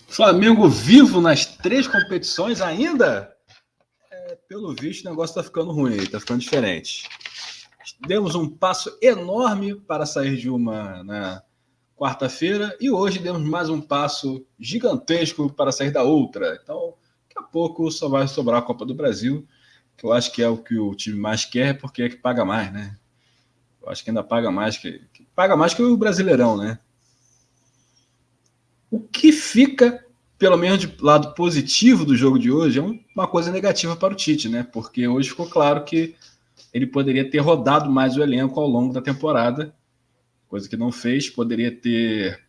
Flamengo vivo nas 3 competições ainda? Pelo visto, o negócio está ficando ruim, está ficando diferente. Demos um passo enorme para sair de uma na quarta-feira e hoje demos mais um passo gigantesco para sair da outra. Então, daqui a pouco só vai sobrar a Copa do Brasil, que eu acho que é o que o time mais quer, porque é que paga mais, né? Eu acho que ainda paga mais que paga mais que o Brasileirão, né? O que fica, pelo menos de lado positivo do jogo de hoje, é uma coisa negativa para o Tite, né? Porque hoje ficou claro que ele poderia ter rodado mais o elenco ao longo da temporada, coisa que não fez, poderia ter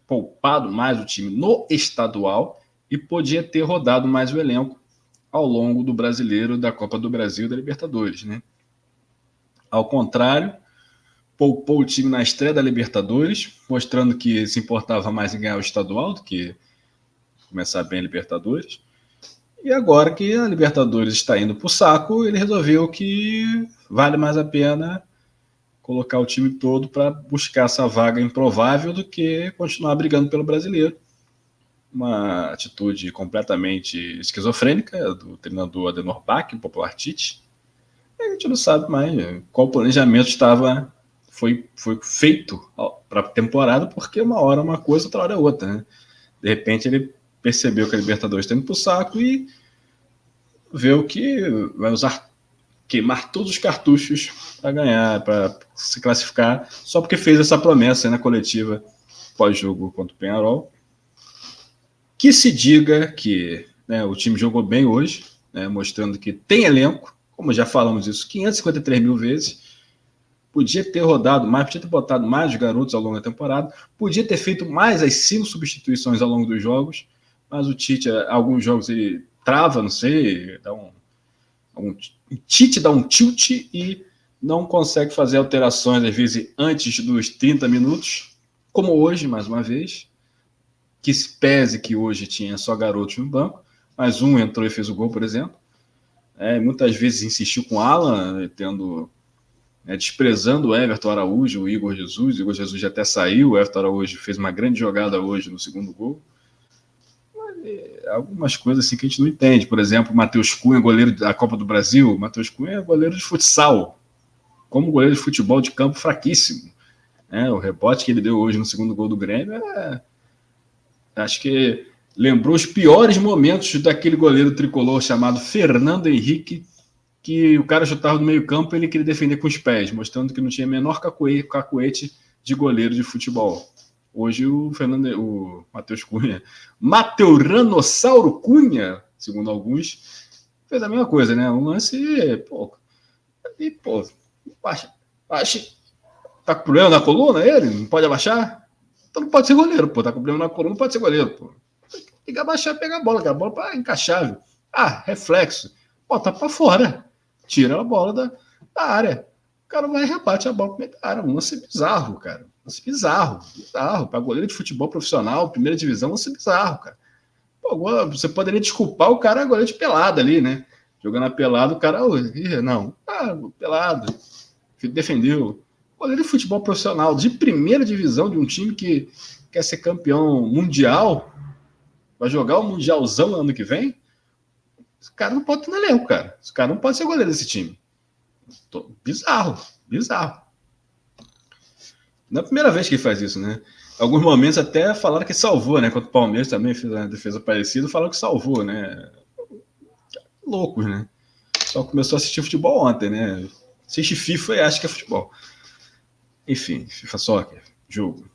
poupado mais o time no estadual e podia ter rodado mais o elenco ao longo do Brasileiro, da Copa do Brasil e da Libertadores, né? Ao contrário, poupou o time na estreia da Libertadores, mostrando que se importava mais em ganhar o estadual do que começar bem a Libertadores. E agora que a Libertadores está indo para o saco, ele resolveu que vale mais a pena colocar o time todo para buscar essa vaga improvável do que continuar brigando pelo brasileiro. Uma atitude completamente esquizofrênica do treinador Adenor Bach, o popular Tite. A gente não sabe mais qual planejamento foi feito para a temporada, porque uma hora é uma coisa, outra hora é outra. Né? De repente ele percebeu que a Libertadores está indo para o saco e viu que vai usar, queimar todos os cartuchos para ganhar, para se classificar, só porque fez essa promessa na coletiva pós-jogo contra o Peñarol. Que se diga que o time jogou bem hoje, mostrando que tem elenco, como já falamos isso 553 mil vezes, podia ter rodado mais, podia ter botado mais os garotos ao longo da temporada, podia ter feito mais as 5 substituições ao longo dos jogos, mas o Tite, alguns jogos ele trava, não sei, o Tite dá um tilt e não consegue fazer alterações, às vezes, antes dos 30 minutos, como hoje, mais uma vez, que se pese que hoje tinha só garotos no banco, mas um entrou e fez o gol, por exemplo. Muitas vezes insistiu com o Alan, desprezando o Everton Araújo, o Igor Jesus. O Igor Jesus já até saiu, o Everton Araújo fez uma grande jogada hoje no segundo gol. Algumas coisas assim que a gente não entende. Por exemplo, o Matheus Cunha, goleiro da Copa do Brasil. O Matheus Cunha é goleiro de futsal. Como goleiro de futebol de campo, fraquíssimo. O rebote que ele deu hoje no segundo gol do Grêmio acho que lembrou os piores momentos daquele goleiro tricolor chamado Fernando Henrique, que o cara chutava no meio campo e ele queria defender com os pés, mostrando que não tinha menor cacuete de goleiro de futebol. Hoje o Matheus Cunha, Mateuranossauro Cunha, segundo alguns, fez a mesma coisa, né? Um lance, baixa. Tá com problema na coluna ele? Não pode abaixar? Então não pode ser goleiro, tá com problema na coluna, não pode ser goleiro, Tem que abaixar e pegar a bola, que a bola para encaixar. Reflexo. Bota para fora. Tira a bola da área. O cara vai e rebate a bola para a área. Um lance bizarro, cara. Bizarro. Para goleiro de futebol profissional, primeira divisão, lance bizarro, cara. Você poderia desculpar o cara goleiro de pelada ali, né? Jogando a pelada, o cara. Pelado. Defendeu. Goleiro de futebol profissional, de primeira divisão, de um time que quer ser campeão mundial, vai jogar o Mundialzão ano que vem, esse cara não pode ter no elenco, cara. Esse cara não pode ser goleiro desse time. Bizarro. Não é a primeira vez que ele faz isso, né? Alguns momentos até falaram que salvou, né? Contra o Palmeiras também fez uma defesa parecida, falaram que salvou, né? Loucos, né? Só começou a assistir futebol ontem, né? Assiste FIFA e acha que é futebol. Enfim, FIFA Soccer, jogo.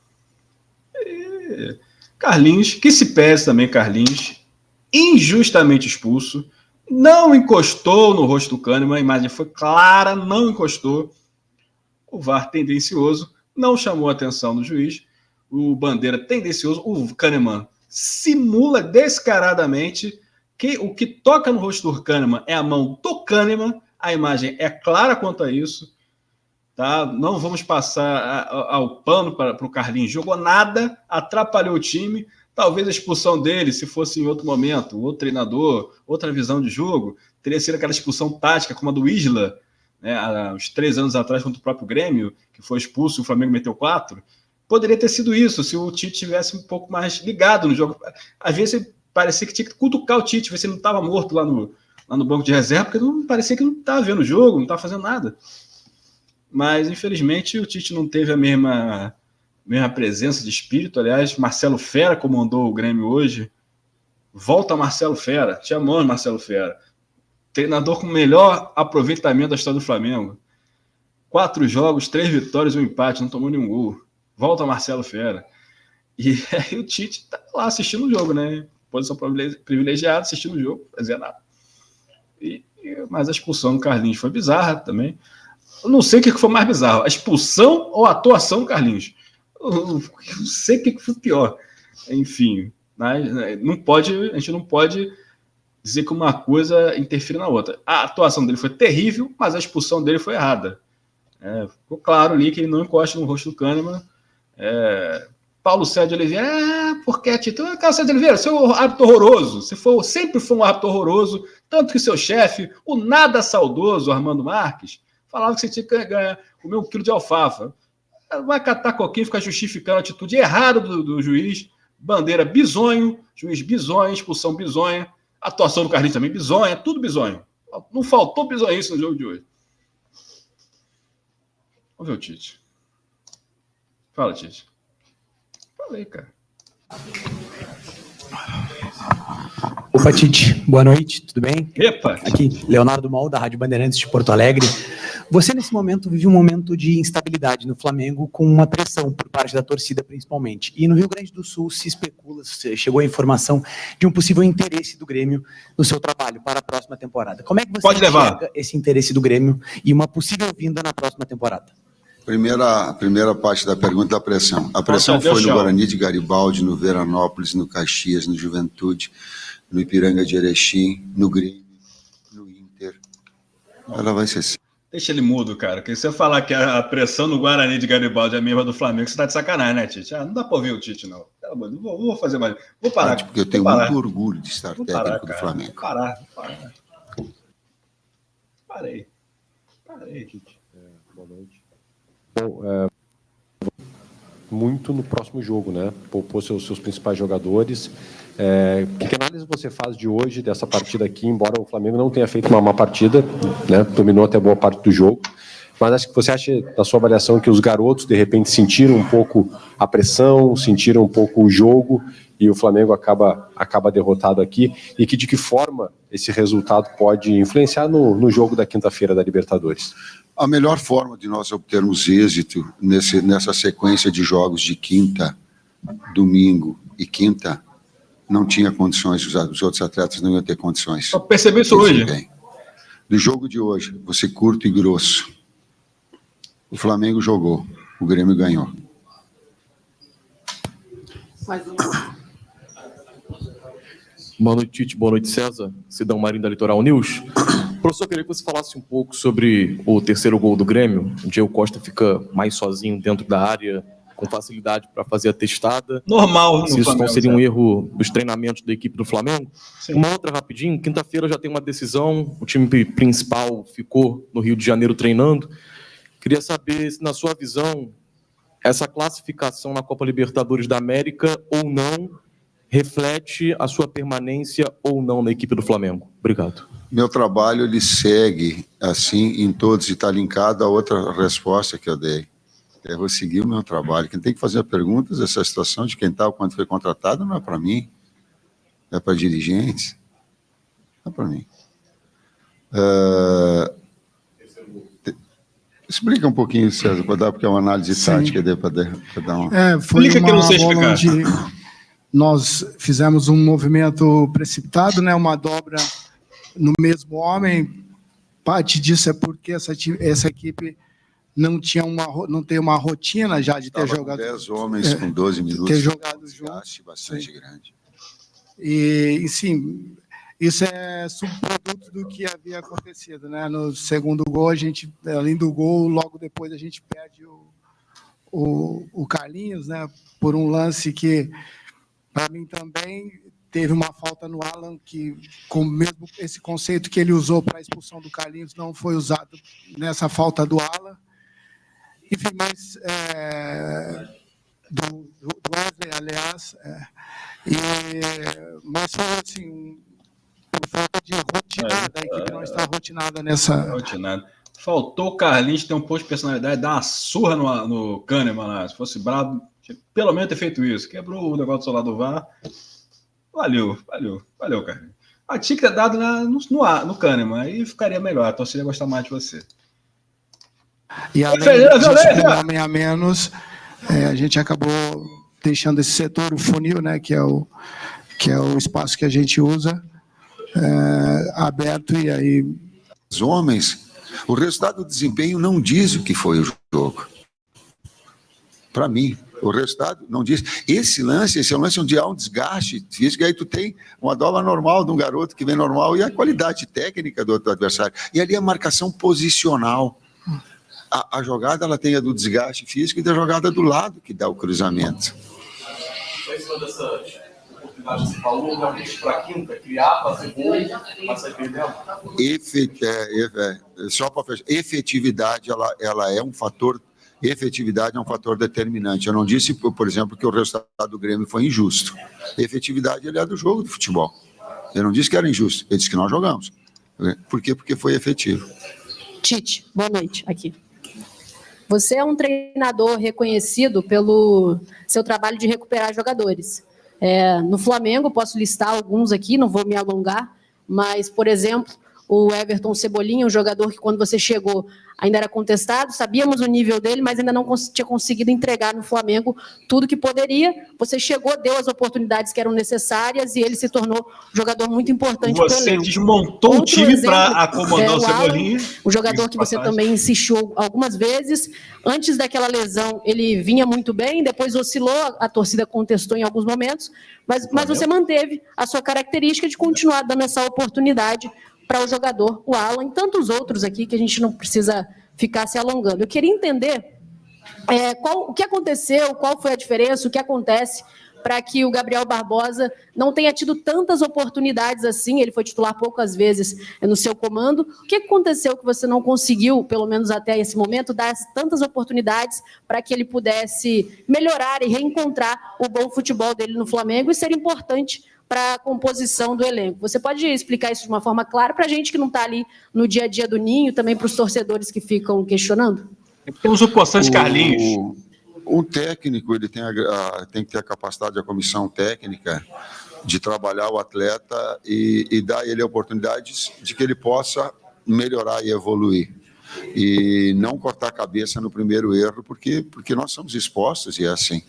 Carlinhos, que se pese também Carlinhos, injustamente expulso, não encostou no rosto do Kahneman, a imagem foi clara, não encostou. O VAR tendencioso, não chamou a atenção do juiz, o Bandeira tendencioso, o Kahneman simula descaradamente que o que toca no rosto do Kahneman é a mão do Kahneman, a imagem é clara quanto a isso. Tá? Não vamos passar ao pano para o Carlinhos. Jogou nada, atrapalhou o time. Talvez a expulsão dele, se fosse em outro momento, outro treinador, outra visão de jogo, teria sido aquela expulsão tática como a do Isla, né, há uns 3 anos atrás contra o próprio Grêmio, que foi expulso e o Flamengo meteu 4. poderia ter sido isso, se o Tite tivesse um pouco mais ligado no jogo. Às vezes parecia que tinha que cutucar o Tite, ver se ele não estava morto lá no banco de reserva, porque não parecia que não estava vendo o jogo, não estava fazendo nada. Mas, infelizmente, o Tite não teve a mesma presença de espírito. Aliás, Marcelo Fera comandou o Grêmio hoje. Volta Marcelo Fera. Te amamos, Marcelo Fera. Treinador com o melhor aproveitamento da história do Flamengo. 4 jogos, 3 vitórias e 1 empate, não tomou nenhum gol. Volta Marcelo Fera. E aí o Tite tá lá assistindo o jogo, né? Posição privilegiada, assistindo o jogo, fazia nada. Mas a expulsão do Carlinhos foi bizarra também. Eu não sei o que foi mais bizarro, a expulsão ou a atuação do Carlinhos. Eu não sei o que foi pior. Enfim, mas a gente não pode dizer que uma coisa interfere na outra. A atuação dele foi terrível, mas a expulsão dele foi errada. Ficou claro ali que ele não encosta no rosto do Kahneman. Paulo César de Oliveira, porque é título. Carlos César de Oliveira, você é um árbitro horroroso. Sempre foi um árbitro horroroso, tanto que seu chefe, o nada saudoso Armando Marques, falava que você tinha que comer 1 quilo de alfafa. Vai catar coquinho e ficar justificando a atitude errada do juiz. Bandeira bizonho, juiz bizonho, expulsão bizonha, atuação do Carlinhos também bizonha, tudo bizonho. Não faltou bizonhice no jogo de hoje. Vamos ver o Tite. Fala, Tite. Falei, cara. Opa, Tite, boa noite, tudo bem? Epa! Aqui, Leonardo Mal, da Rádio Bandeirantes de Porto Alegre. Você, nesse momento, vive um momento de instabilidade no Flamengo, com uma pressão por parte da torcida, principalmente. E no Rio Grande do Sul se especula, chegou a informação de um possível interesse do Grêmio no seu trabalho para a próxima temporada. Como é que você enxerga esse interesse do Grêmio e uma possível vinda na próxima temporada? Primeira parte da pergunta da pressão. A pressão foi no Guarani de Garibaldi, no Veranópolis, no Caxias, no Juventude, no Ipiranga de Erechim, no Grêmio, no Inter. Ela vai ser assim. Deixa ele mudo, cara. Porque se você falar que a pressão no Guarani de Garibaldi é a mesma do Flamengo, você tá de sacanagem, né, Tite? Não dá pra ouvir o Tite, não. Não vou fazer mais. Vou parar. Porque eu tenho muito orgulho de estar técnico do Flamengo. Vou parar. Parei, Tite. Boa noite. Bom, muito no próximo jogo, né? Poupou seus principais jogadores. Que análise você faz de hoje, dessa partida aqui, embora o Flamengo não tenha feito uma má partida, né? Dominou até boa parte do jogo, mas acho que você acha, na sua avaliação, que os garotos, de repente, sentiram um pouco a pressão, sentiram um pouco o jogo, e o Flamengo acaba derrotado aqui, e de que forma esse resultado pode influenciar no jogo da quinta-feira da Libertadores? A melhor forma de nós obtermos êxito nessa sequência de jogos de quinta, domingo e quinta, não tinha condições, os outros atletas não iam ter condições. Só percebi isso hoje. Do jogo de hoje, vou ser curto e grosso. O Flamengo jogou, o Grêmio ganhou. Boa noite, Tite. Boa noite, César. Cidão Marinho da Litoral News. Professor, eu queria que você falasse um pouco sobre o terceiro gol do Grêmio. O Diego Costa fica mais sozinho dentro da área, com facilidade para fazer a testada. Normal. Se isso não seria um erro dos treinamentos da equipe do Flamengo. Sim. Uma outra rapidinho. Quinta-feira já tem uma decisão. O time principal ficou no Rio de Janeiro treinando. Queria saber se, na sua visão, essa classificação na Copa Libertadores da América ou não reflete a sua permanência ou não na equipe do Flamengo. Obrigado. Meu trabalho, ele segue assim em todos, e está linkado a outra resposta que eu dei. Eu vou seguir o meu trabalho. Quem tem que fazer perguntas dessa situação de quem está ou quando foi contratado não é para mim, é para dirigentes, não é para mim. Explica um pouquinho, César, para dar, porque é uma análise tática para dar uma... Foi uma bola onde nós fizemos um movimento precipitado, né, uma dobra no mesmo homem. Parte disso é porque essa equipe não tem uma rotina já de ter jogado... 10 homens com 12 minutos. Ter jogado juntos. Bastante grande. E, sim, isso é subproduto do que havia acontecido, né? No segundo gol, a gente, além do gol, logo depois a gente perde o Carlinhos, né? Por um lance que, para mim também, teve uma falta no Alan, que com mesmo esse conceito que ele usou para a expulsão do Carlinhos não foi usado nessa falta do Alan. Enfim, mas do Wesley, aliás, mas foi assim, por falta de rotina, a equipe não está rotinada nessa... Rotinada. Faltou o Carlinhos ter um pouco de personalidade, dar uma surra no Kahneman lá. Se fosse brabo, pelo menos ter feito isso. Quebrou o negócio do celular do VAR. Valeu, Carlinhos. Tinha que ter dado no Kahneman, aí ficaria melhor. A torcida ia gostar mais de você. E além disso, com homem a menos, a gente acabou deixando esse setor, o funil, né, que é o espaço que a gente usa, aberto, e aí... Os homens, o resultado do desempenho não diz o que foi o jogo. Para mim, o resultado não diz. Esse é um lance onde há um desgaste físico, e aí tu tem uma dobra normal de um garoto que vem normal, e a qualidade técnica do adversário. E ali a marcação posicional. A jogada, ela tem a do desgaste físico e da jogada do lado que dá o cruzamento. Foi em cima dessa oportunidade que você falou, realmente para quinta, criar, fazer gol, mas sair perdendo? Só para fechar, efetividade, ela é um fator... Efetividade é um fator determinante. Eu não disse, por exemplo, que o resultado do Grêmio foi injusto. Efetividade, ele é do jogo de futebol. Eu não disse que era injusto, eu disse que nós jogamos. Por quê? Porque foi efetivo. Tite, boa noite, aqui. Você é um treinador reconhecido pelo seu trabalho de recuperar jogadores. No Flamengo, posso listar alguns aqui, não vou me alongar, mas, por exemplo, o Everton Cebolinha, um jogador que, quando você chegou, ainda era contestado, sabíamos o nível dele, mas ainda não tinha conseguido entregar no Flamengo tudo que poderia. Você chegou, deu as oportunidades que eram necessárias e ele se tornou um jogador muito importante. Você desmontou o time para acomodar o Cebolinha. O jogador que você também insistiu algumas vezes. Antes daquela lesão, ele vinha muito bem, depois oscilou, a torcida contestou em alguns momentos, mas você manteve a sua característica de continuar dando essa oportunidade para o jogador, o Alan, e tantos outros aqui que a gente não precisa ficar se alongando. Eu queria entender o que aconteceu, qual foi a diferença, o que acontece para que o Gabriel Barbosa não tenha tido tantas oportunidades assim. Ele foi titular poucas vezes no seu comando. O que aconteceu que você não conseguiu, pelo menos até esse momento, dar tantas oportunidades para que ele pudesse melhorar e reencontrar o bom futebol dele no Flamengo e ser importante para a composição do elenco? Você pode explicar isso de uma forma clara para a gente que não está ali no dia a dia do Ninho, também para os torcedores que ficam questionando? Temos o poçante Carlinhos. O técnico, ele tem que ter a capacidade da comissão técnica de trabalhar o atleta e dar a ele oportunidades de que ele possa melhorar e evoluir. E não cortar a cabeça no primeiro erro, porque nós somos expostos, e é assim.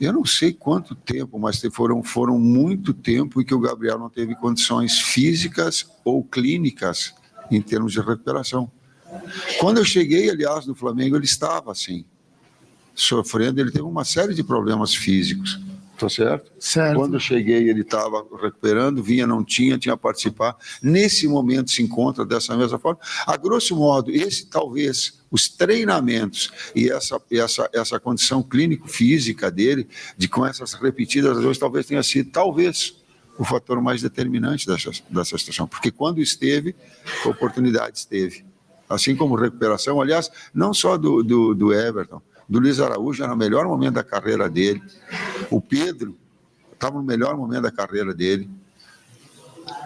Eu não sei quanto tempo, mas foram muito tempo em que o Gabriel não teve condições físicas ou clínicas em termos de recuperação. Quando eu cheguei, aliás, no Flamengo, ele estava assim, sofrendo, ele teve uma série de problemas físicos. Tá certo? Certo. Quando eu cheguei, ele estava recuperando, não tinha participar. Nesse momento se encontra dessa mesma forma. A grosso modo, talvez, os treinamentos e essa condição clínico-física dele, com essas repetidas vezes, talvez tenha sido, o fator mais determinante dessa situação. Porque quando esteve, a oportunidade esteve. Assim como recuperação, aliás, não só do Everton, do Luiz Araújo, era no melhor momento da carreira dele. O Pedro estava no melhor momento da carreira dele.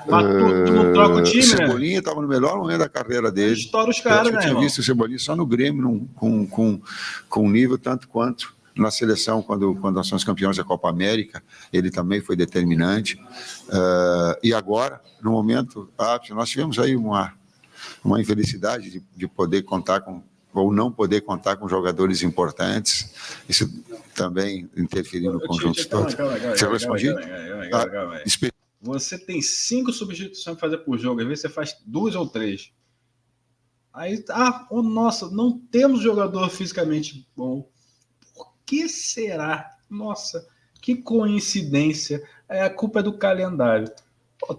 Mas tu não troca o time, né? Cebolinha estava no melhor momento da carreira dele. Estoura os caras, né, eu tinha visto o Cebolinha só no Grêmio, com nível tanto quanto na seleção, quando nós somos campeões da Copa América, ele também foi determinante. E agora, no momento ápice, nós tivemos aí uma infelicidade de poder contar ou não poder contar com jogadores importantes. Isso também interferiu no conjunto todo. Você respondiu? Você tem 5 substituições para fazer por jogo, às vezes você faz 2 ou 3. Aí, nossa, não temos jogador fisicamente bom. Por que será? Nossa, que coincidência. A culpa é do calendário.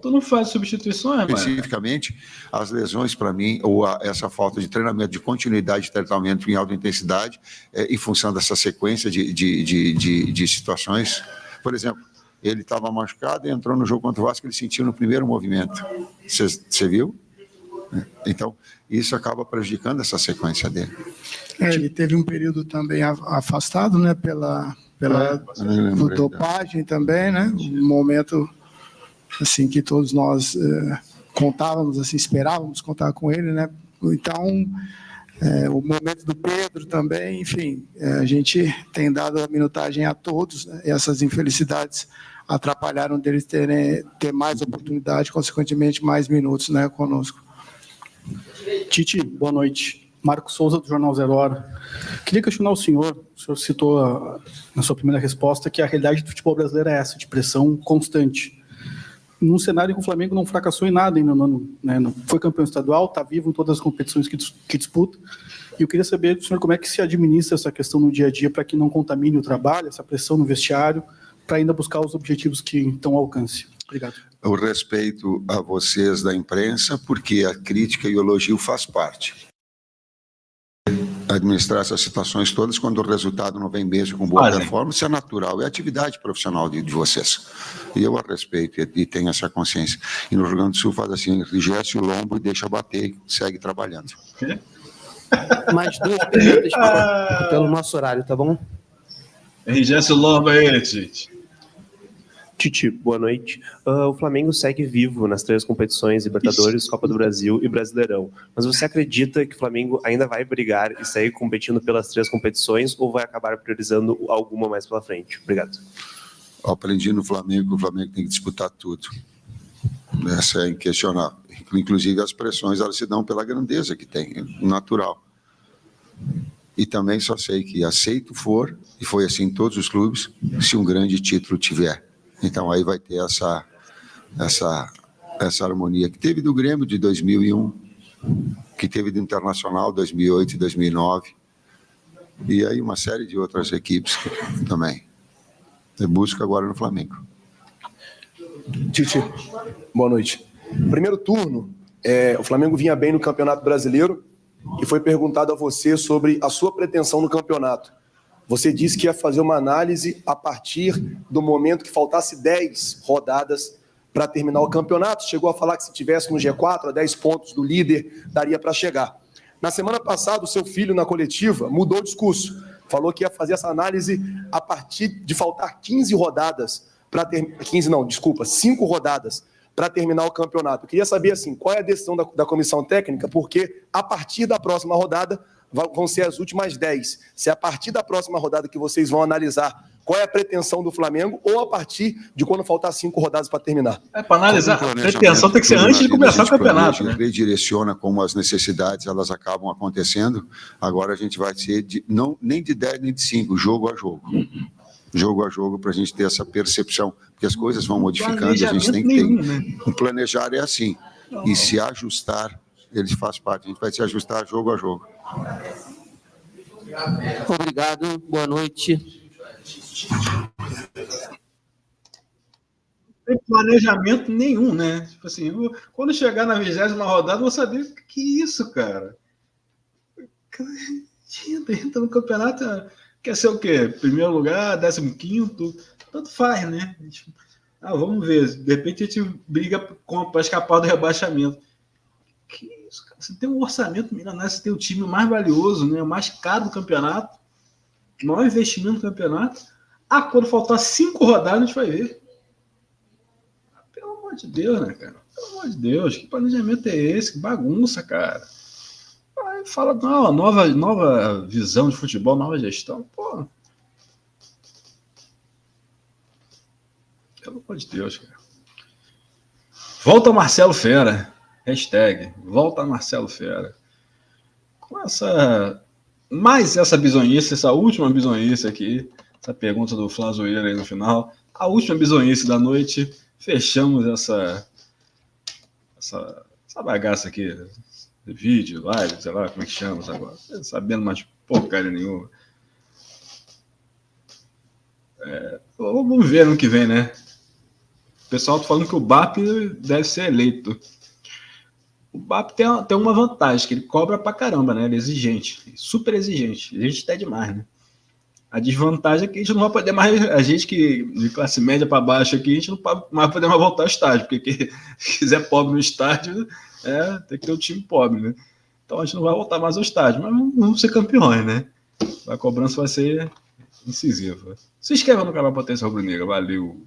Tu não faz substituições, mano? Especificamente, as lesões, para mim, ou essa falta de treinamento, de continuidade de tratamento em alta intensidade, em função dessa sequência de situações. Por exemplo, ele estava machucado e entrou no jogo contra o Vasco, ele sentiu no primeiro movimento. Você viu? Então, isso acaba prejudicando essa sequência dele. Ele teve um período também afastado, né, pela dopagem também, né, um momento assim que todos nós contávamos, assim, esperávamos contar com ele, né, então o momento do Pedro também, enfim, a gente tem dado a minutagem a todos, né, e essas infelicidades atrapalharam deles ter mais oportunidade, consequentemente mais minutos, né, conosco. Tite, boa noite. Marco Souza, do Jornal Zero Hora. Queria questionar o senhor citou na sua primeira resposta que a realidade do futebol brasileiro é essa, de pressão constante. Num cenário que o Flamengo não fracassou em nada ainda no ano, né, não foi campeão estadual, está vivo em todas as competições que disputa. E eu queria saber do senhor como é que se administra essa questão no dia a dia para que não contamine o trabalho, essa pressão no vestiário, para ainda buscar os objetivos que estão ao alcance. Obrigado. Eu respeito a vocês da imprensa, porque a crítica e o elogio faz parte. Administrar essas situações todas, quando o resultado não vem mesmo com boa performance, é natural, é atividade profissional de vocês. E eu a respeito e tenho essa consciência. E no Rio Grande do Sul faz assim, enrijece o lombo e deixa bater e segue trabalhando. Mais 2 perguntas pelo nosso horário, tá bom? Enrijece o lombo aí, Tite. Tite, boa noite. O Flamengo segue vivo nas 3 competições, Libertadores, Copa do Brasil e Brasileirão. Mas você acredita que o Flamengo ainda vai brigar e sair competindo pelas 3 competições ou vai acabar priorizando alguma mais pela frente? Obrigado. Eu aprendi no Flamengo que o Flamengo tem que disputar tudo. Essa é inquestionável. Inclusive as pressões, elas se dão pela grandeza que tem, natural. E também só sei que aceito for, e foi assim em todos os clubes, se um grande título tiver. Então aí vai ter essa harmonia que teve do Grêmio de 2001, que teve do Internacional 2008 e 2009, e aí uma série de outras equipes também. Eu busco agora no Flamengo. Tite, boa noite. Primeiro turno, o Flamengo vinha bem no Campeonato Brasileiro e foi perguntado a você sobre a sua pretensão no campeonato. Você disse que ia fazer uma análise a partir do momento que faltasse 10 rodadas para terminar o campeonato. Chegou a falar que se tivesse no G4, a 10 pontos do líder, daria para chegar. Na semana passada, o seu filho, na coletiva, mudou o discurso. Falou que ia fazer essa análise a partir de faltar 15 rodadas para terminar... 5 rodadas para terminar o campeonato. Eu queria saber, assim, qual é a decisão da comissão técnica, porque a partir da próxima rodada vão ser as últimas 10. Se é a partir da próxima rodada que vocês vão analisar qual é a pretensão do Flamengo ou a partir de quando faltar 5 rodadas para terminar. Para analisar, a pretensão tem que ser antes de começar o campeonato. A gente redireciona como as necessidades elas acabam acontecendo. Agora a gente vai ser nem de 10 nem de 5, jogo a jogo. Jogo a jogo, para a gente ter essa percepção, porque as coisas vão modificando, a gente tem que ter. Um planejar é assim, e se ajustar, ele faz parte, a gente vai se ajustar jogo a jogo. Obrigado, boa noite. Não tem planejamento nenhum, né? Tipo assim, quando chegar na 20ª rodada, eu vou saber o que é isso, cara. Entra no campeonato, quer ser o quê? Primeiro lugar, 15º, tanto faz, né? Vamos ver, de repente a gente briga para escapar do rebaixamento. Que isso, cara? Você tem um orçamento milionário, você tem o time mais valioso, né? O mais caro do campeonato, o maior investimento do campeonato. Quando faltar 5 rodadas, a gente vai ver. Pelo amor de Deus, né, cara? Pelo amor de Deus, que planejamento é esse? Que bagunça, cara. Aí fala, não, nova visão de futebol, nova gestão. Pô. Pelo amor de Deus, cara. Volta Marcelo Fera. Hashtag, volta Marcelo Fera. Com essa bizonhice, essa última bizonhice aqui, essa pergunta do Flazoeira aí no final, a última bizonhice da noite, fechamos essa bagaça aqui, vídeo, live, sei lá como é que chama agora, sabendo mais porcaria nenhuma. Vamos ver no que vem, né? O pessoal tá falando que o BAP deve ser eleito. O BAP tem uma vantagem, que ele cobra pra caramba, né? Ele é exigente, super exigente. Exigente até demais, né? A desvantagem é que a gente não vai poder mais, a gente que de classe média para baixo aqui, a gente não vai poder mais voltar ao estádio, porque se quiser pobre no estádio, tem que ter um time pobre, né? Então a gente não vai voltar mais ao estádio, mas vamos ser campeões, né? A cobrança vai ser incisiva. Se inscreva no canal Potência Rubro-Negra, valeu!